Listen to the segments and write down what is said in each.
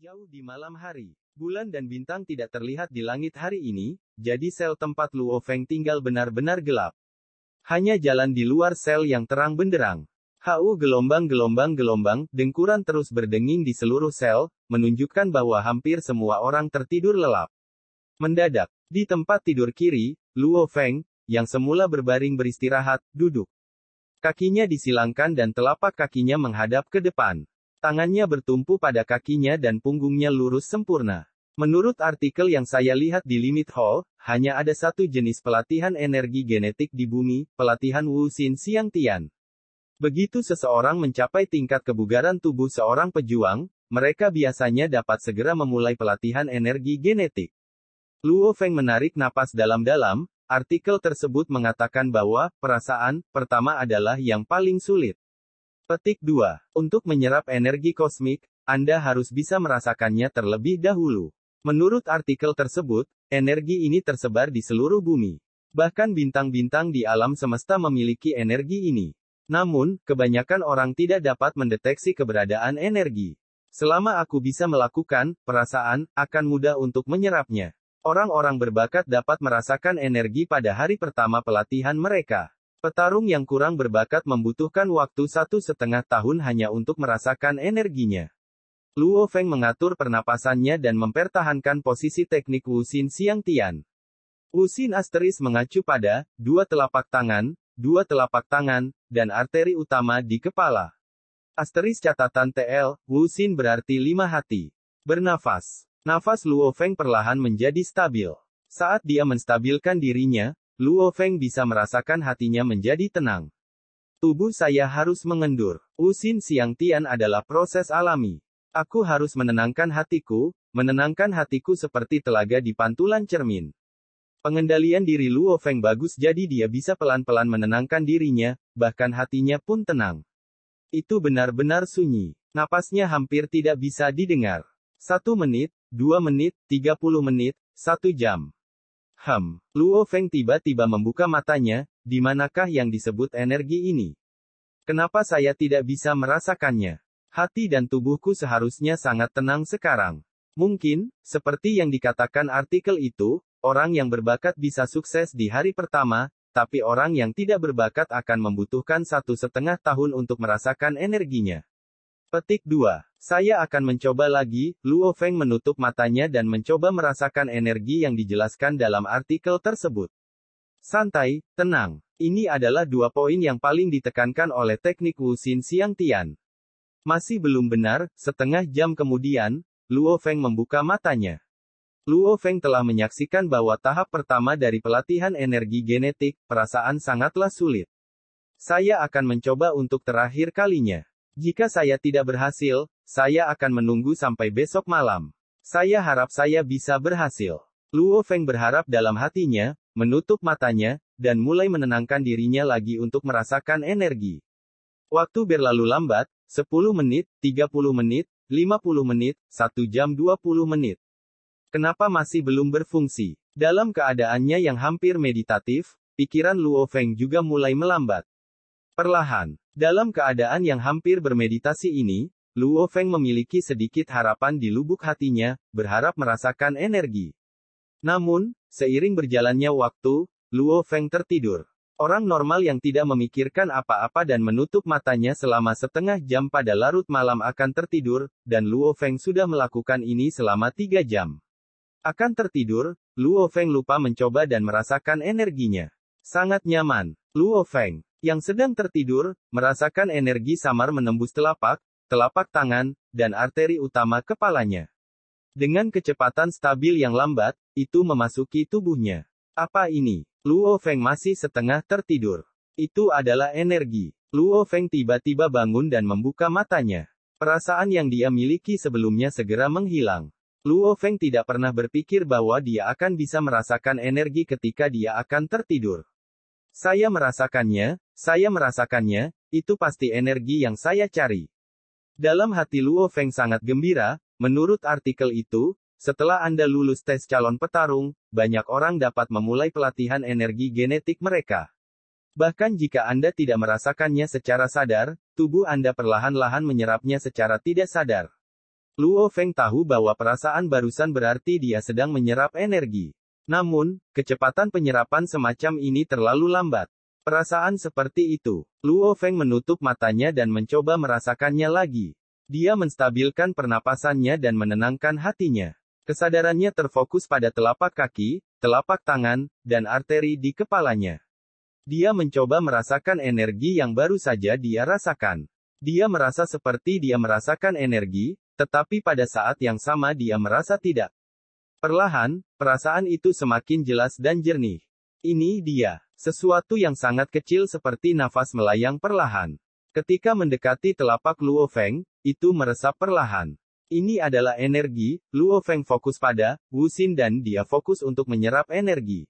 Jauh di malam hari, bulan dan bintang tidak terlihat di langit hari ini, jadi sel tempat Luo Feng tinggal benar-benar gelap. Hanya jalan di luar sel yang terang benderang. Gelombang-gelombang, dengkuran terus berdenging di seluruh sel, menunjukkan bahwa hampir semua orang tertidur lelap. Mendadak, di tempat tidur kiri, Luo Feng, yang semula berbaring beristirahat, duduk. Kakinya disilangkan dan telapak kakinya menghadap ke depan. Tangannya bertumpu pada kakinya dan punggungnya lurus sempurna. Menurut artikel yang saya lihat di Limit Hall, hanya ada satu jenis pelatihan energi genetik di bumi, pelatihan Wuxin Xiangtian. Begitu seseorang mencapai tingkat kebugaran tubuh seorang pejuang, mereka biasanya dapat segera memulai pelatihan energi genetik. Luo Feng menarik napas dalam-dalam. Artikel tersebut mengatakan bahwa perasaan pertama adalah yang paling sulit. Petik 2. Untuk menyerap energi kosmik, Anda harus bisa merasakannya terlebih dahulu. Menurut artikel tersebut, energi ini tersebar di seluruh bumi. Bahkan bintang-bintang di alam semesta memiliki energi ini. Namun, kebanyakan orang tidak dapat mendeteksi keberadaan energi. Selama aku bisa melakukan perasaan, akan mudah untuk menyerapnya. Orang-orang berbakat dapat merasakan energi pada hari pertama pelatihan mereka. Petarung yang kurang berbakat membutuhkan waktu 1,5 tahun hanya untuk merasakan energinya. Luo Feng mengatur pernapasannya dan mempertahankan posisi teknik Wuxin Xiangtian. Wuxin Asteris mengacu pada dua telapak tangan, dan arteri utama di kepala. Asteris catatan TL, Wuxin berarti 5 hati. Bernafas. Nafas Luo Feng perlahan menjadi stabil. Saat dia menstabilkan dirinya, Luo Feng bisa merasakan hatinya menjadi tenang. Tubuh saya harus mengendur. Wuxin Xiangtian adalah proses alami. Aku harus menenangkan hatiku seperti telaga di pantulan cermin. Pengendalian diri Luo Feng bagus jadi dia bisa pelan-pelan menenangkan dirinya, bahkan hatinya pun tenang. Itu benar-benar sunyi. Napasnya hampir tidak bisa didengar. 1 menit, 2 menit, 30 menit, 1 jam. Luo Feng tiba-tiba membuka matanya, di manakah yang disebut energi ini? Kenapa saya tidak bisa merasakannya? Hati dan tubuhku seharusnya sangat tenang sekarang. Mungkin, seperti yang dikatakan artikel itu, orang yang berbakat bisa sukses di hari pertama, tapi orang yang tidak berbakat akan membutuhkan 1,5 tahun untuk merasakan energinya. Petik 2. Saya akan mencoba lagi. Luo Feng menutup matanya dan mencoba merasakan energi yang dijelaskan dalam artikel tersebut. Santai, tenang. Ini adalah 2 poin yang paling ditekankan oleh teknik Wuxin Xiangtian. Masih belum benar, setengah jam kemudian, Luo Feng membuka matanya. Luo Feng telah menyaksikan bahwa tahap pertama dari pelatihan energi genetik, perasaan sangatlah sulit. Saya akan mencoba untuk terakhir kalinya. Jika saya tidak berhasil, saya akan menunggu sampai besok malam. Saya harap saya bisa berhasil. Luo Feng berharap dalam hatinya, menutup matanya, dan mulai menenangkan dirinya lagi untuk merasakan energi. Waktu berlalu lambat, 10 menit, 30 menit, 50 menit, 1 jam 20 menit. Kenapa masih belum berfungsi? Dalam keadaannya yang hampir meditatif, pikiran Luo Feng juga mulai melambat. Perlahan, dalam keadaan yang hampir bermeditasi ini, Luo Feng memiliki sedikit harapan di lubuk hatinya, berharap merasakan energi. Namun, seiring berjalannya waktu, Luo Feng tertidur. Orang normal yang tidak memikirkan apa-apa dan menutup matanya selama setengah jam pada larut malam akan tertidur, dan Luo Feng sudah melakukan ini selama 3 jam. Akan tertidur, Luo Feng lupa mencoba dan merasakan energinya. Sangat nyaman. Luo Feng, yang sedang tertidur, merasakan energi samar menembus telapak tangan, dan arteri utama kepalanya. Dengan kecepatan stabil yang lambat, itu memasuki tubuhnya. Apa ini? Luo Feng masih setengah tertidur. Itu adalah energi. Luo Feng tiba-tiba bangun dan membuka matanya. Perasaan yang dia miliki sebelumnya segera menghilang. Luo Feng tidak pernah berpikir bahwa dia akan bisa merasakan energi ketika dia akan tertidur. Saya merasakannya, itu pasti energi yang saya cari. Dalam hati Luo Feng sangat gembira, menurut artikel itu, setelah Anda lulus tes calon petarung, banyak orang dapat memulai pelatihan energi genetik mereka. Bahkan jika Anda tidak merasakannya secara sadar, tubuh Anda perlahan-lahan menyerapnya secara tidak sadar. Luo Feng tahu bahwa perasaan barusan berarti dia sedang menyerap energi. Namun, kecepatan penyerapan semacam ini terlalu lambat. Perasaan seperti itu. Luo Feng menutup matanya dan mencoba merasakannya lagi. Dia menstabilkan pernapasannya dan menenangkan hatinya. Kesadarannya terfokus pada telapak kaki, telapak tangan, dan arteri di kepalanya. Dia mencoba merasakan energi yang baru saja dia rasakan. Dia merasa seperti dia merasakan energi, tetapi pada saat yang sama dia merasa tidak. Perlahan, perasaan itu semakin jelas dan jernih. Ini dia. Sesuatu yang sangat kecil seperti nafas melayang perlahan. Ketika mendekati telapak Luo Feng, itu meresap perlahan. Ini adalah energi. Luo Feng fokus pada Wuxin dan dia fokus untuk menyerap energi.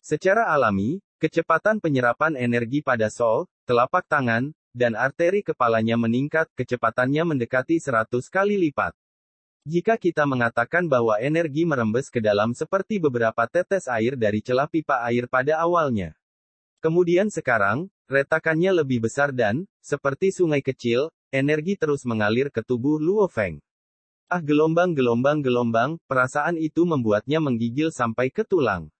Secara alami, kecepatan penyerapan energi pada sol, telapak tangan, dan arteri kepalanya meningkat, kecepatannya mendekati 100 kali lipat. Jika kita mengatakan bahwa energi merembes ke dalam seperti beberapa tetes air dari celah pipa air pada awalnya. Kemudian sekarang, retakannya lebih besar dan, seperti sungai kecil, energi terus mengalir ke tubuh Luo Feng. Gelombang-gelombang-gelombang, perasaan itu membuatnya menggigil sampai ke tulang.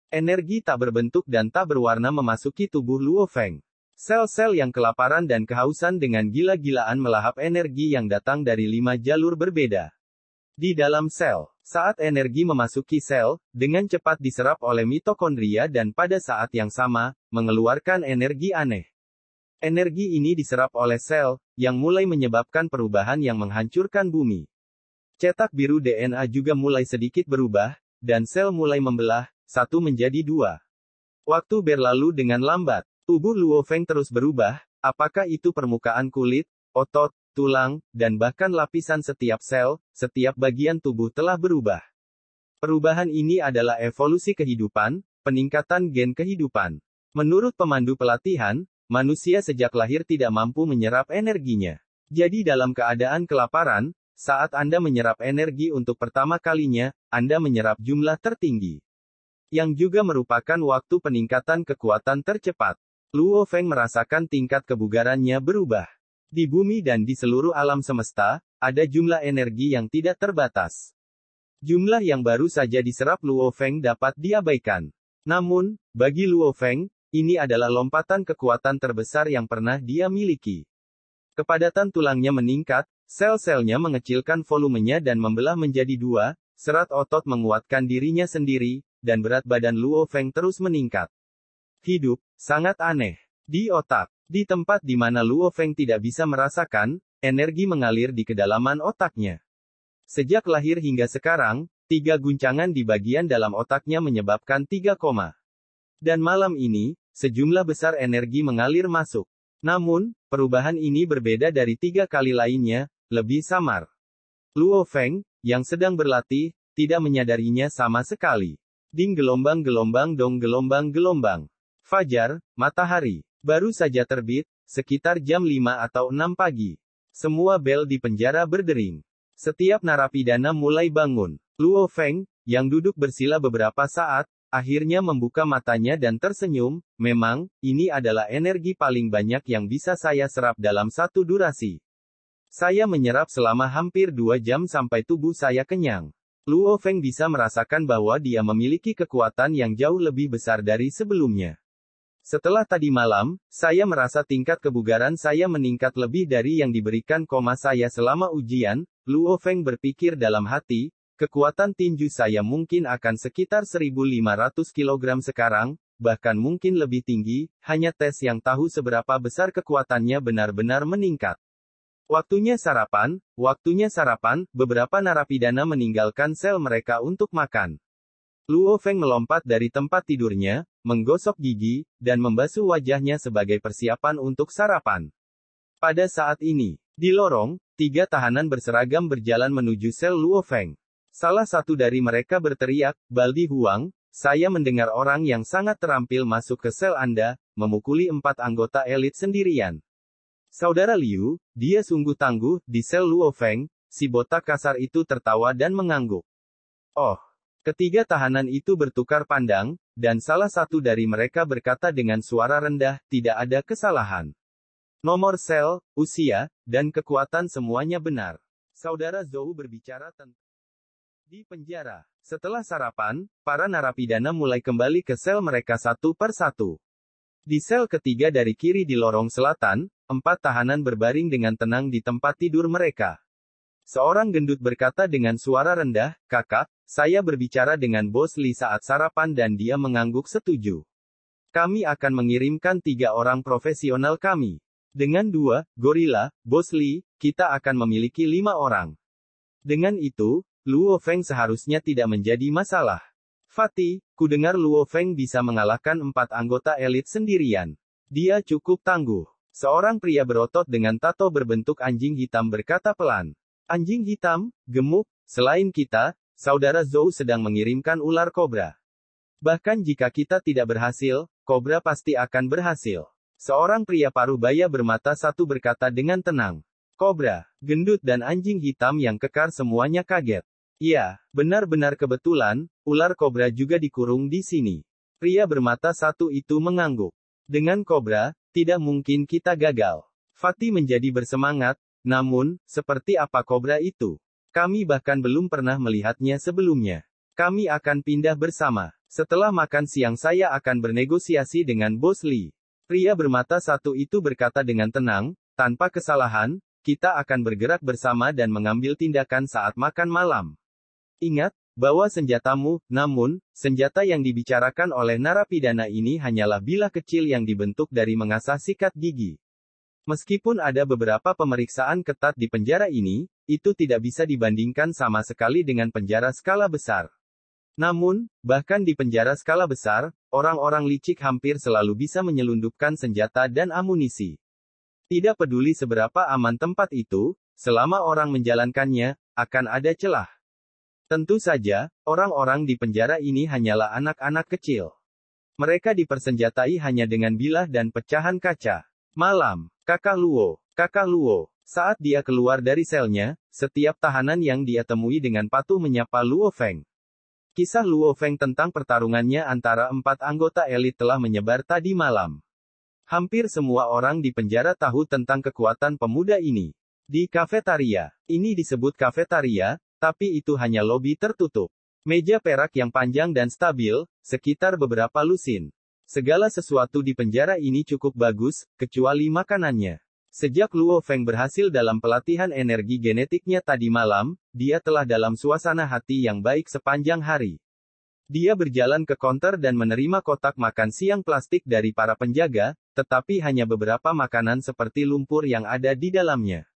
Energi tak berbentuk dan tak berwarna memasuki tubuh Luo Feng. Sel-sel yang kelaparan dan kehausan dengan gila-gilaan melahap energi yang datang dari 5 jalur berbeda. Di dalam sel, saat energi memasuki sel, dengan cepat diserap oleh mitokondria dan pada saat yang sama, mengeluarkan energi aneh. Energi ini diserap oleh sel, yang mulai menyebabkan perubahan yang menghancurkan bumi. Cetak biru DNA juga mulai sedikit berubah, dan sel mulai membelah, satu menjadi dua. Waktu berlalu dengan lambat. Tubuh Luo Feng terus berubah, apakah itu permukaan kulit, otot, tulang, dan bahkan lapisan setiap sel, setiap bagian tubuh telah berubah. Perubahan ini adalah evolusi kehidupan, peningkatan gen kehidupan. Menurut pemandu pelatihan, manusia sejak lahir tidak mampu menyerap energinya. Jadi dalam keadaan kelaparan, saat Anda menyerap energi untuk pertama kalinya, Anda menyerap jumlah tertinggi. Yang juga merupakan waktu peningkatan kekuatan tercepat. Luo Feng merasakan tingkat kebugarannya berubah. Di bumi dan di seluruh alam semesta, ada jumlah energi yang tidak terbatas. Jumlah yang baru saja diserap Luo Feng dapat diabaikan. Namun, bagi Luo Feng, ini adalah lompatan kekuatan terbesar yang pernah dia miliki. Kepadatan tulangnya meningkat, sel-selnya mengecilkan volumenya dan membelah menjadi dua, serat otot menguatkan dirinya sendiri, dan berat badan Luo Feng terus meningkat. Hidup, sangat aneh. Di otak, di tempat di mana Luo Feng tidak bisa merasakan, energi mengalir di kedalaman otaknya. Sejak lahir hingga sekarang, 3 guncangan di bagian dalam otaknya menyebabkan 3 koma. Dan malam ini, sejumlah besar energi mengalir masuk. Namun, perubahan ini berbeda dari 3 kali lainnya, lebih samar. Luo Feng, yang sedang berlatih, tidak menyadarinya sama sekali. Ding gelombang-gelombang dong gelombang-gelombang. Fajar, matahari, baru saja terbit, sekitar jam 5 atau 6 pagi. Semua bel di penjara berdering. Setiap narapidana mulai bangun. Luo Feng, yang duduk bersila beberapa saat, akhirnya membuka matanya dan tersenyum. Memang, ini adalah energi paling banyak yang bisa saya serap dalam satu durasi. Saya menyerap selama hampir 2 jam sampai tubuh saya kenyang. Luo Feng bisa merasakan bahwa dia memiliki kekuatan yang jauh lebih besar dari sebelumnya. Setelah tadi malam, saya merasa tingkat kebugaran saya meningkat lebih dari yang diberikan koma saya selama ujian. Luo Feng berpikir dalam hati, kekuatan tinju saya mungkin akan sekitar 1.500 kg sekarang, bahkan mungkin lebih tinggi, hanya tes yang tahu seberapa besar kekuatannya benar-benar meningkat. Waktunya sarapan, beberapa narapidana meninggalkan sel mereka untuk makan. Luo Feng melompat dari tempat tidurnya, menggosok gigi, dan membasuh wajahnya sebagai persiapan untuk sarapan. Pada saat ini, di lorong, 3 tahanan berseragam berjalan menuju sel Luo Feng. Salah satu dari mereka berteriak, "Baldi Huang, saya mendengar orang yang sangat terampil masuk ke sel Anda, memukuli 4 anggota elit sendirian." Saudara Liu, dia sungguh tangguh, di sel Luo Feng, si botak kasar itu tertawa dan mengangguk. Oh. Ketiga tahanan itu bertukar pandang, dan salah satu dari mereka berkata dengan suara rendah, tidak ada kesalahan. Nomor sel, usia, dan kekuatan semuanya benar. Saudara Zhou berbicara tentang di penjara. Setelah sarapan, para narapidana mulai kembali ke sel mereka satu per satu. Di sel ketiga dari kiri di lorong selatan, 4 tahanan berbaring dengan tenang di tempat tidur mereka. Seorang gendut berkata dengan suara rendah, "Kakak, saya berbicara dengan Bos Lee saat sarapan dan dia mengangguk setuju. Kami akan mengirimkan 3 orang profesional kami. Dengan 2 gorila, Bos Lee, kita akan memiliki 5 orang. Dengan itu, Luo Feng seharusnya tidak menjadi masalah. Fatih, kudengar Luo Feng bisa mengalahkan 4 anggota elit sendirian. Dia cukup tangguh." Seorang pria berotot dengan tato berbentuk anjing hitam berkata pelan. "Anjing hitam, gemuk, selain kita, saudara Zhou sedang mengirimkan ular kobra. Bahkan jika kita tidak berhasil, kobra pasti akan berhasil." Seorang pria paruh baya bermata satu berkata dengan tenang. Kobra, gendut dan anjing hitam yang kekar semuanya kaget. "Ya, benar-benar kebetulan, ular kobra juga dikurung di sini." Pria bermata satu itu mengangguk. "Dengan kobra, tidak mungkin kita gagal." Fatih menjadi bersemangat. "Namun, seperti apa kobra itu? Kami bahkan belum pernah melihatnya sebelumnya. Kami akan pindah bersama. Setelah makan siang saya akan bernegosiasi dengan Bos Lee." Pria bermata satu itu berkata dengan tenang, "Tanpa kesalahan, kita akan bergerak bersama dan mengambil tindakan saat makan malam. Ingat, bawa senjatamu." Namun, senjata yang dibicarakan oleh narapidana ini hanyalah bilah kecil yang dibentuk dari mengasah sikat gigi. Meskipun ada beberapa pemeriksaan ketat di penjara ini, itu tidak bisa dibandingkan sama sekali dengan penjara skala besar. Namun, bahkan di penjara skala besar, orang-orang licik hampir selalu bisa menyelundupkan senjata dan amunisi. Tidak peduli seberapa aman tempat itu, selama orang menjalankannya, akan ada celah. Tentu saja, orang-orang di penjara ini hanyalah anak-anak kecil. Mereka dipersenjatai hanya dengan bilah dan pecahan kaca. Malam, Kakak Luo. Saat dia keluar dari selnya, setiap tahanan yang dia temui dengan patuh menyapa Luo Feng. Kisah Luo Feng tentang pertarungannya antara 4 anggota elit telah menyebar tadi malam. Hampir semua orang di penjara tahu tentang kekuatan pemuda ini. Di kafetaria, ini disebut kafetaria, tapi itu hanya lobi tertutup. Meja perak yang panjang dan stabil, sekitar beberapa lusin. Segala sesuatu di penjara ini cukup bagus, kecuali makanannya. Sejak Luo Feng berhasil dalam pelatihan energi genetiknya tadi malam, dia telah dalam suasana hati yang baik sepanjang hari. Dia berjalan ke counter dan menerima kotak makan siang plastik dari para penjaga, tetapi hanya beberapa makanan seperti lumpur yang ada di dalamnya.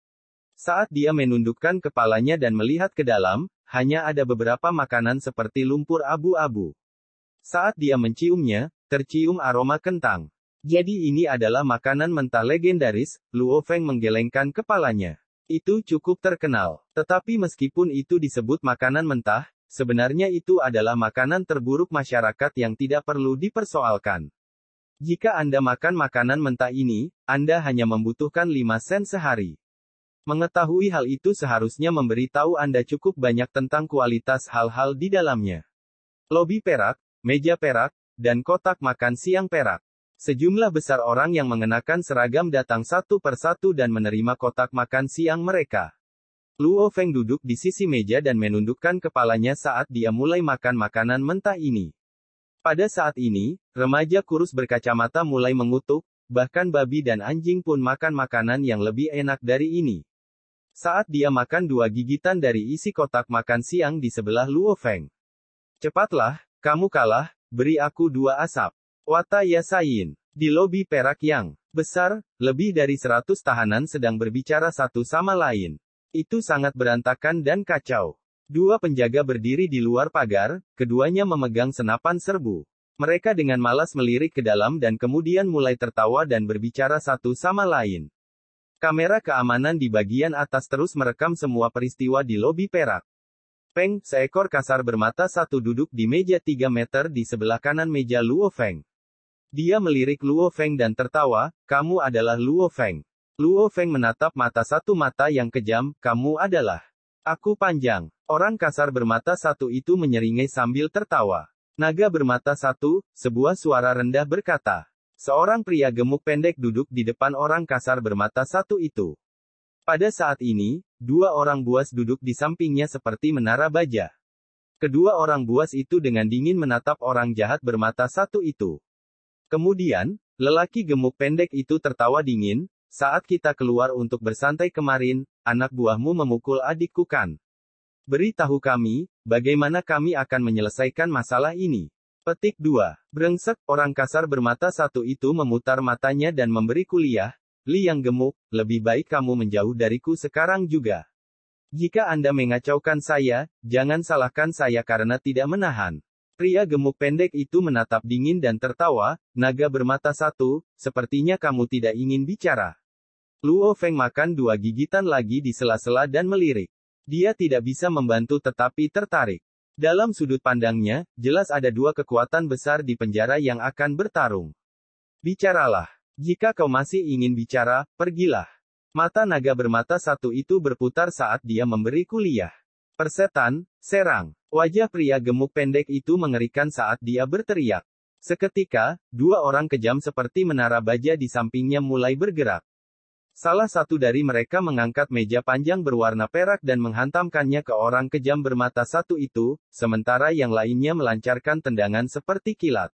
Saat dia menundukkan kepalanya dan melihat ke dalam, hanya ada beberapa makanan seperti lumpur abu-abu. Saat dia menciumnya, tercium aroma kentang. Jadi ini adalah makanan mentah legendaris. Luo Feng menggelengkan kepalanya. Itu cukup terkenal. Tetapi meskipun itu disebut makanan mentah, sebenarnya itu adalah makanan terburuk masyarakat yang tidak perlu dipersoalkan. Jika Anda makan makanan mentah ini, Anda hanya membutuhkan 5 sen sehari. Mengetahui hal itu seharusnya memberitahu Anda cukup banyak tentang kualitas hal-hal di dalamnya. Lobi perak, meja perak, dan kotak makan siang perak. Sejumlah besar orang yang mengenakan seragam datang satu persatu dan menerima kotak makan siang mereka. Luo Feng duduk di sisi meja dan menundukkan kepalanya saat dia mulai makan makanan mentah ini. Pada saat ini, remaja kurus berkacamata mulai mengutuk, bahkan babi dan anjing pun makan makanan yang lebih enak dari ini. Saat dia makan 2 gigitan dari isi kotak makan siang di sebelah Luo Feng. "Cepatlah, kamu kalah, beri aku 2 asap." Wata Yasain. Di lobi perak yang besar, lebih dari 100 tahanan sedang berbicara satu sama lain. Itu sangat berantakan dan kacau. 2 penjaga berdiri di luar pagar, keduanya memegang senapan serbu. Mereka dengan malas melirik ke dalam dan kemudian mulai tertawa dan berbicara satu sama lain. Kamera keamanan di bagian atas terus merekam semua peristiwa di lobi perak. Peng, seekor kasar bermata satu duduk di meja 3 meter di sebelah kanan meja Luo Feng. Dia melirik Luo Feng dan tertawa, "Kamu adalah Luo Feng." Luo Feng menatap mata satu mata yang kejam, "Kamu adalah." "Aku panjang." Orang kasar bermata satu itu menyeringai sambil tertawa. "Naga bermata satu," sebuah suara rendah berkata. Seorang pria gemuk pendek duduk di depan orang kasar bermata satu itu. Pada saat ini, dua orang buas duduk di sampingnya seperti menara baja. Kedua orang buas itu dengan dingin menatap orang jahat bermata satu itu. Kemudian, lelaki gemuk pendek itu tertawa dingin, "Saat kita keluar untuk bersantai kemarin, anak buahmu memukul adikku kan? Beritahu kami, bagaimana kami akan menyelesaikan masalah ini?" Petik 2. Brengsek, orang kasar bermata satu itu memutar matanya dan memberi kuliah, "Li yang gemuk, lebih baik kamu menjauh dariku sekarang juga. Jika Anda mengacaukan saya, jangan salahkan saya karena tidak menahan." Pria gemuk pendek itu menatap dingin dan tertawa, "Naga bermata satu, sepertinya kamu tidak ingin bicara." Luo Feng makan dua gigitan lagi di sela-sela dan melirik. Dia tidak bisa membantu tetapi tertarik. Dalam sudut pandangnya, jelas ada dua kekuatan besar di penjara yang akan bertarung. "Bicaralah. Jika kau masih ingin bicara, pergilah." Mata naga bermata satu itu berputar saat dia memberi kuliah. "Persetan, serang." Wajah pria gemuk pendek itu mengerikan saat dia berteriak. Seketika, dua orang kejam seperti menara baja di sampingnya mulai bergerak. Salah satu dari mereka mengangkat meja panjang berwarna perak dan menghantamkannya ke orang kejam bermata satu itu, sementara yang lainnya melancarkan tendangan seperti kilat.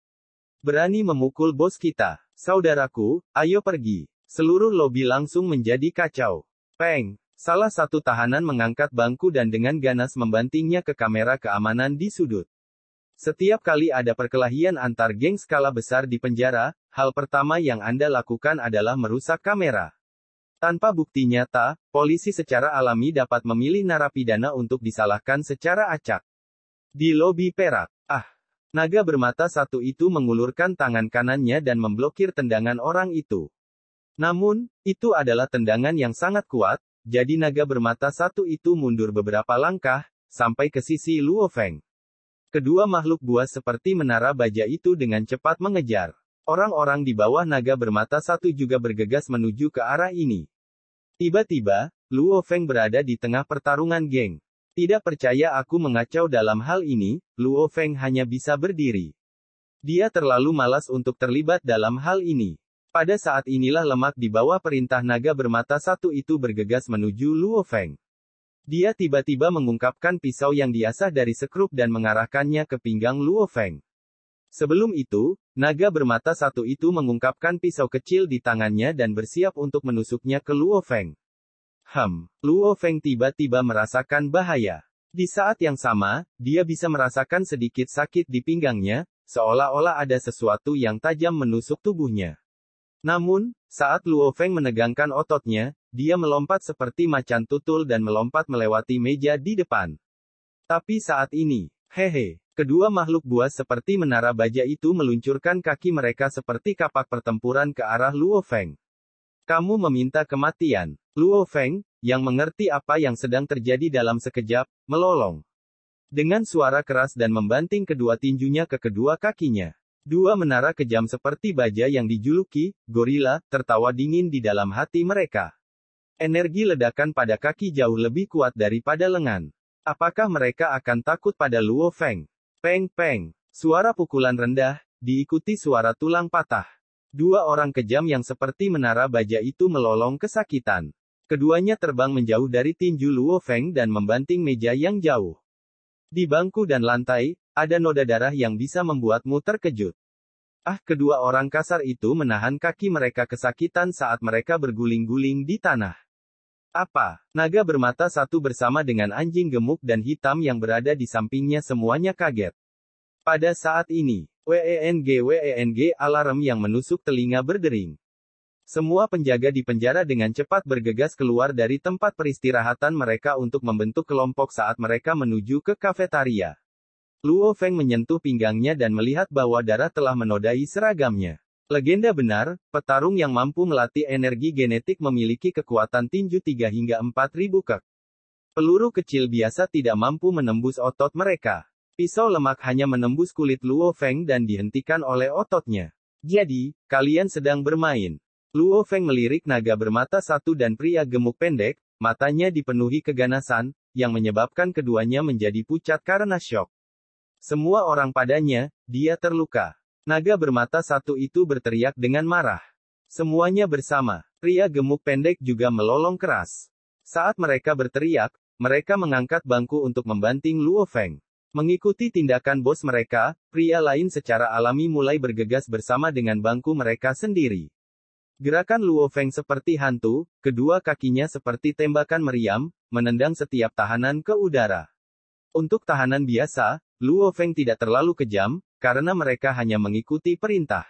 "Berani memukul bos kita, saudaraku, ayo pergi." Seluruh lobi langsung menjadi kacau. Peng! Salah satu tahanan mengangkat bangku dan dengan ganas membantingnya ke kamera keamanan di sudut. Setiap kali ada perkelahian antar geng skala besar di penjara, hal pertama yang Anda lakukan adalah merusak kamera. Tanpa bukti nyata, polisi secara alami dapat memilih narapidana untuk disalahkan secara acak. Di lobi perak. Naga bermata satu itu mengulurkan tangan kanannya dan memblokir tendangan orang itu. Namun, itu adalah tendangan yang sangat kuat, jadi naga bermata satu itu mundur beberapa langkah, sampai ke sisi Luo Feng. Kedua makhluk buas seperti menara baja itu dengan cepat mengejar. Orang-orang di bawah naga bermata satu juga bergegas menuju ke arah ini. Tiba-tiba, Luo Feng berada di tengah pertarungan geng. "Tidak percaya aku mengacau dalam hal ini." Luo Feng hanya bisa berdiri. Dia terlalu malas untuk terlibat dalam hal ini. Pada saat inilah lemak di bawah perintah naga bermata satu itu bergegas menuju Luo Feng. Dia tiba-tiba mengungkapkan pisau yang diasah dari sekrup dan mengarahkannya ke pinggang Luo Feng. Sebelum itu, naga bermata satu itu mengungkapkan pisau kecil di tangannya dan bersiap untuk menusuknya ke Luo Feng. Luo Feng tiba-tiba merasakan bahaya. Di saat yang sama, dia bisa merasakan sedikit sakit di pinggangnya, seolah-olah ada sesuatu yang tajam menusuk tubuhnya. Namun, saat Luo Feng menegangkan ototnya, dia melompat seperti macan tutul dan melompat melewati meja di depan. Tapi saat ini, kedua makhluk buas seperti menara baja itu meluncurkan kaki mereka seperti kapak pertempuran ke arah Luo Feng. "Kamu meminta kematian." Luo Feng, yang mengerti apa yang sedang terjadi dalam sekejap, melolong. Dengan suara keras dan membanting kedua tinjunya ke kedua kakinya. Dua menara kejam seperti baja yang dijuluki gorila tertawa dingin di dalam hati mereka. Energi ledakan pada kaki jauh lebih kuat daripada lengan. Apakah mereka akan takut pada Luo Feng? Peng-peng. Suara pukulan rendah, diikuti suara tulang patah. Dua orang kejam yang seperti menara baja itu melolong kesakitan. Keduanya terbang menjauh dari tinju Luo Feng dan membanting meja yang jauh. Di bangku dan lantai, ada noda darah yang bisa membuatmu terkejut. Kedua orang kasar itu menahan kaki mereka kesakitan saat mereka berguling-guling di tanah. Naga bermata satu bersama dengan anjing gemuk dan hitam yang berada di sampingnya semuanya kaget. Pada saat ini, WENG alarm yang menusuk telinga berdering. Semua penjaga di penjara dengan cepat bergegas keluar dari tempat peristirahatan mereka untuk membentuk kelompok saat mereka menuju ke kafetaria. Luo Feng menyentuh pinggangnya dan melihat bahwa darah telah menodai seragamnya. Legenda benar, petarung yang mampu melatih energi genetik memiliki kekuatan tinju 3 hingga 4.000 kek. Peluru kecil biasa tidak mampu menembus otot mereka. Pisau lemak hanya menembus kulit Luo Feng dan dihentikan oleh ototnya. Jadi, kalian sedang bermain. Luo Feng melirik naga bermata satu dan pria gemuk pendek, matanya dipenuhi keganasan, yang menyebabkan keduanya menjadi pucat karena syok. Semua orang padanya, dia terluka. Naga bermata satu itu berteriak dengan marah. Semuanya bersama. Pria gemuk pendek juga melolong keras. Saat mereka berteriak, mereka mengangkat bangku untuk membanting Luo Feng. Mengikuti tindakan bos mereka, pria lain secara alami mulai bergegas bersama dengan bangku mereka sendiri. Gerakan Luo Feng seperti hantu, kedua kakinya seperti tembakan meriam, menendang setiap tahanan ke udara. Untuk tahanan biasa, Luo Feng tidak terlalu kejam, karena mereka hanya mengikuti perintah.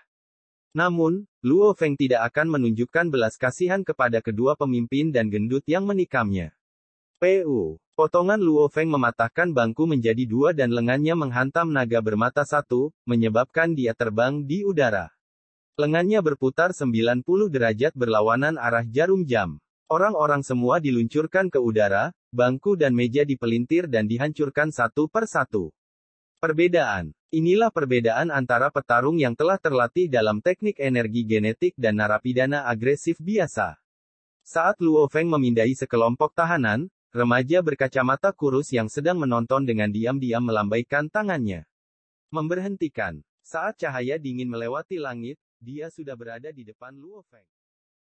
Namun, Luo Feng tidak akan menunjukkan belas kasihan kepada kedua pemimpin dan gendut yang menikamnya. PU. Potongan Luo Feng mematahkan bangku menjadi dua dan lengannya menghantam naga bermata satu, menyebabkan dia terbang di udara. Lengannya berputar 90 derajat berlawanan arah jarum jam. Orang-orang semua diluncurkan ke udara, bangku dan meja dipelintir dan dihancurkan satu per satu. Perbedaan. Inilah perbedaan antara petarung yang telah terlatih dalam teknik energi genetik dan narapidana agresif biasa. Saat Luo Feng memindai sekelompok tahanan, remaja berkacamata kurus yang sedang menonton dengan diam-diam melambaikan tangannya. Memberhentikan. Saat cahaya dingin melewati langit, dia sudah berada di depan Luo Feng.